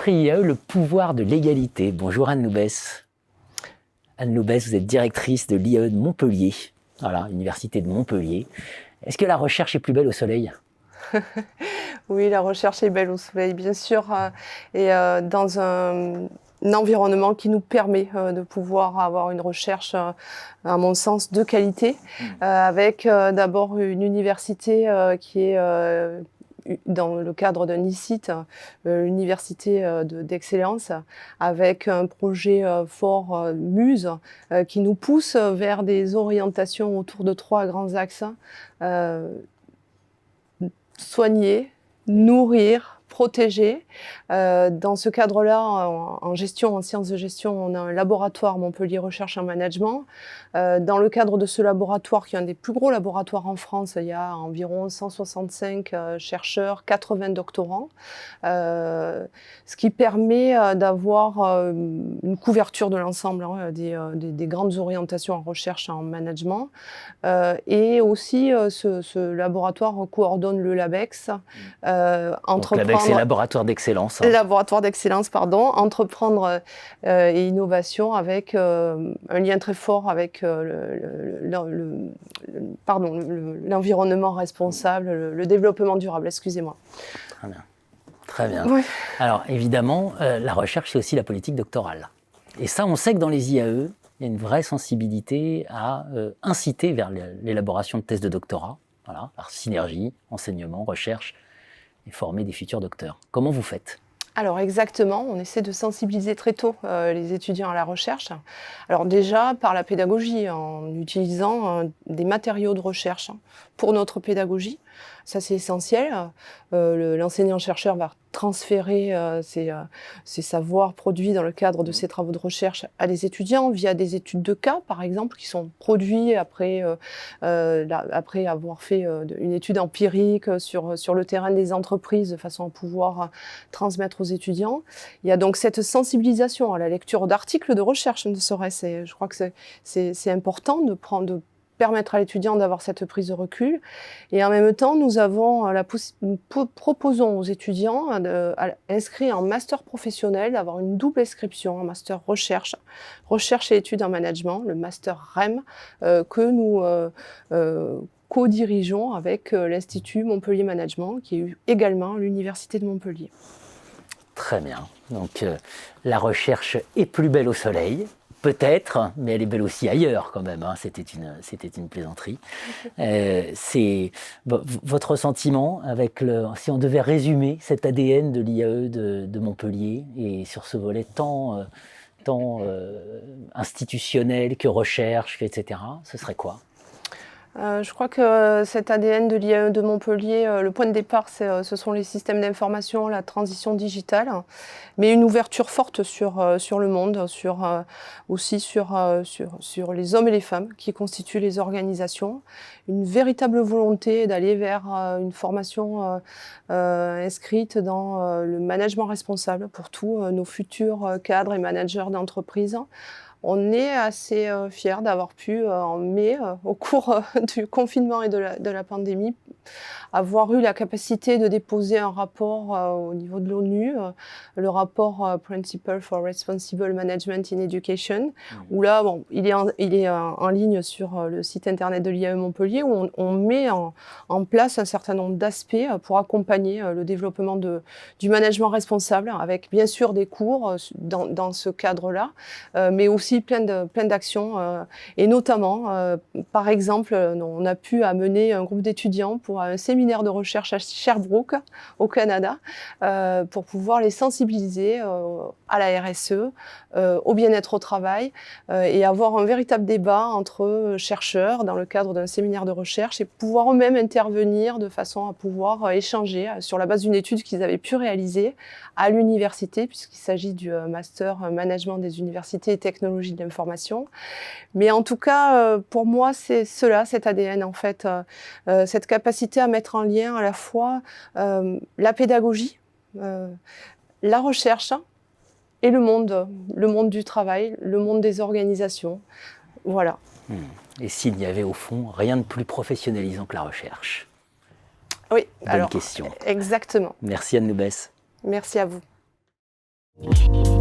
l'esprit IAE, le pouvoir de l'égalité. Bonjour Anne Loubès. Anne Loubès, vous êtes directrice de l'IAE de Montpellier, voilà, Université de Montpellier. Est-ce que la recherche est plus belle au soleil ? Oui, la recherche est belle au soleil, bien sûr, et dans un environnement qui nous permet de pouvoir avoir une recherche, à mon sens, de qualité, avec d'abord une université qui est dans le cadre d'un ICIT, université d'excellence, avec un projet fort Muse, qui nous pousse vers des orientations autour de 3 grands axes. Soigner, nourrir, protéger. Dans ce cadre-là, en gestion, en sciences de gestion, on a un laboratoire Montpellier Recherche en Management. Dans le cadre de ce laboratoire, qui est un des plus gros laboratoires en France, il y a environ 165 chercheurs, 80 doctorants, ce qui permet d'avoir une couverture de l'ensemble des grandes orientations en recherche en management. Et aussi, ce laboratoire coordonne le LabEx. Donc LabEx, c'est laboratoire d'excellence. Laboratoire d'excellence, pardon. Entreprendre et innovation avec un lien très fort avec l'environnement responsable, le développement durable, excusez-moi. Très bien. Très bien. Oui. Alors évidemment, la recherche, c'est aussi la politique doctorale. Et ça, on sait que dans les IAE, il y a une vraie sensibilité à inciter vers l'élaboration de thèses de doctorat, voilà, par synergie, enseignement, recherche, et former des futurs docteurs. Comment vous faites ? Alors exactement, on essaie de sensibiliser très tôt les étudiants à la recherche. Alors déjà par la pédagogie, en utilisant des matériaux de recherche pour notre pédagogie. Ça c'est essentiel. L'enseignant-chercheur va transférer ses savoirs produits dans le cadre de ses travaux de recherche à des étudiants via des études de cas, par exemple, qui sont produits après avoir fait une étude empirique sur le terrain des entreprises de façon à pouvoir transmettre aux étudiants. Il y a donc cette sensibilisation à la lecture d'articles de recherche, ne serait-ce. Je crois que c'est important de permettre à l'étudiant d'avoir cette prise de recul. Et en même temps, nous proposons aux étudiants inscrits en master professionnel d'avoir une double inscription, un master recherche et études en management, le master REM, que nous co-dirigeons avec l'Institut Montpellier Management, qui est également l'Université de Montpellier. Très bien. Donc la recherche est plus belle au soleil. Peut-être, mais elle est belle aussi ailleurs quand même, hein. C'était une plaisanterie. C'est votre sentiment si on devait résumer cet ADN de l'IAE de Montpellier et sur ce volet tant institutionnel que recherche, etc., ce serait quoi ? Je crois que cet ADN de l'IAE de Montpellier, le point de départ, ce sont les systèmes d'information, la transition digitale, mais une ouverture forte sur le monde, aussi sur les hommes et les femmes qui constituent les organisations, une véritable volonté d'aller vers une formation inscrite dans le management responsable pour tous nos futurs cadres et managers d'entreprise. On est assez fiers d'avoir pu, en mai, au cours du confinement et de la pandémie, avoir eu la capacité de déposer un rapport au niveau de l'ONU, le rapport Principles for Responsible Management in Education, où là, il est en ligne sur le site internet de l'IAE Montpellier, où on met en place un certain nombre d'aspects pour accompagner le développement du management responsable, avec bien sûr des cours dans ce cadre-là, mais aussi plein d'actions, et notamment, par exemple, on a pu amener un groupe d'étudiants pour un séminaire de recherche à Sherbrooke, au Canada, pour pouvoir les sensibiliser à la RSE, au bien-être au travail, et avoir un véritable débat entre chercheurs dans le cadre d'un séminaire de recherche et pouvoir eux-mêmes intervenir de façon à pouvoir échanger sur la base d'une étude qu'ils avaient pu réaliser à l'université, puisqu'il s'agit du master management des universités et technologies de l'information. Mais en tout cas, pour moi, c'est cet ADN en fait, cette capacité à mettre en lien à la fois la pédagogie, la recherche et le monde du travail, le monde des organisations. Voilà. Et s'il n'y avait au fond rien de plus professionnalisant que la recherche ? Oui, Bonne question. Exactement. Merci Anne Loubès. Merci à vous. Merci.